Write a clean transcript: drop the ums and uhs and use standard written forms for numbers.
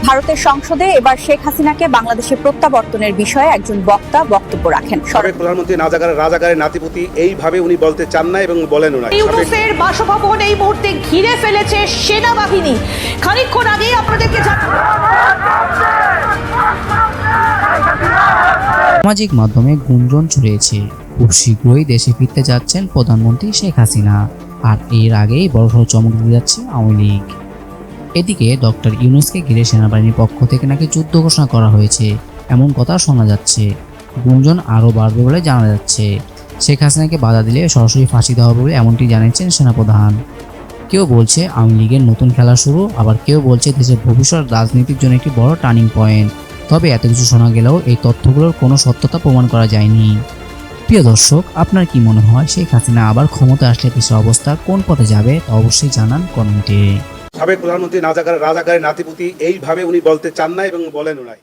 ভারতের সংসদে এবার শেখ হাসিনাকে বাংলাদেশে প্রত্যাবর্তনের বিষয়ে একজন বক্তা বক্তব্য রাখেন। সাবেক প্রধানমন্ত্রী রাজাকারের নাতিপুতি এইভাবে উনি বলতে চান না এবং বলেনও না। ইউনূসের বাসভবন এই মুহূর্তে ঘিরে ফেলেছে সেনাবাহিনী। খানিকক্ষণ আগেই আপনাদেরকে সামাজিক মাধ্যমে গুঞ্জন ছড়িয়েছে খুব শীঘ্রই দেশে ফিরতে যাচ্ছেন প্রধানমন্ত্রী শেখ হাসিনা, আর এর আগেই বড়সড় চমক দিয়ে যাচ্ছে আওয়ামী লীগ। এদিকে ডক্টর ইউনূসকে ঘিরে সেনাবাহিনীর পক্ষ থেকে নাকি যুদ্ধ ঘোষণা করা হয়েছে এমন কথা শোনা যাচ্ছে। গুঞ্জন আরও বাড়বে বলে জানা যাচ্ছে। শেখ হাসিনাকে বাধা দিলে সরাসরি ফাঁসি দেওয়া হবে বলে এমনটি জানিয়েছেন সেনাপ্রধান। কেউ বলছে আওয়ামী লীগের নতুন খেলা শুরু, আবার কেউ বলছে দেশের ভবিষ্যৎ রাজনীতির জন্য একটি বড় টার্নিং পয়েন্ট। তবে এত কিছু শোনা গেলেও এই তথ্যগুলোর কোনো সত্যতা প্রমাণ করা যায়নি। প্রিয় দর্শক, আপনার কি মনে হয় শেখ হাসিনা আবার ক্ষমতা আসলে দেশের অবস্থা কোন পথে যাবে তা অবশ্যই জানান কমেন্টে। সাবেক প্রধানমন্ত্রী রাজাকারের নাতিপুতি এইভাবে উনি বলতে চান না এবং বলেনও না।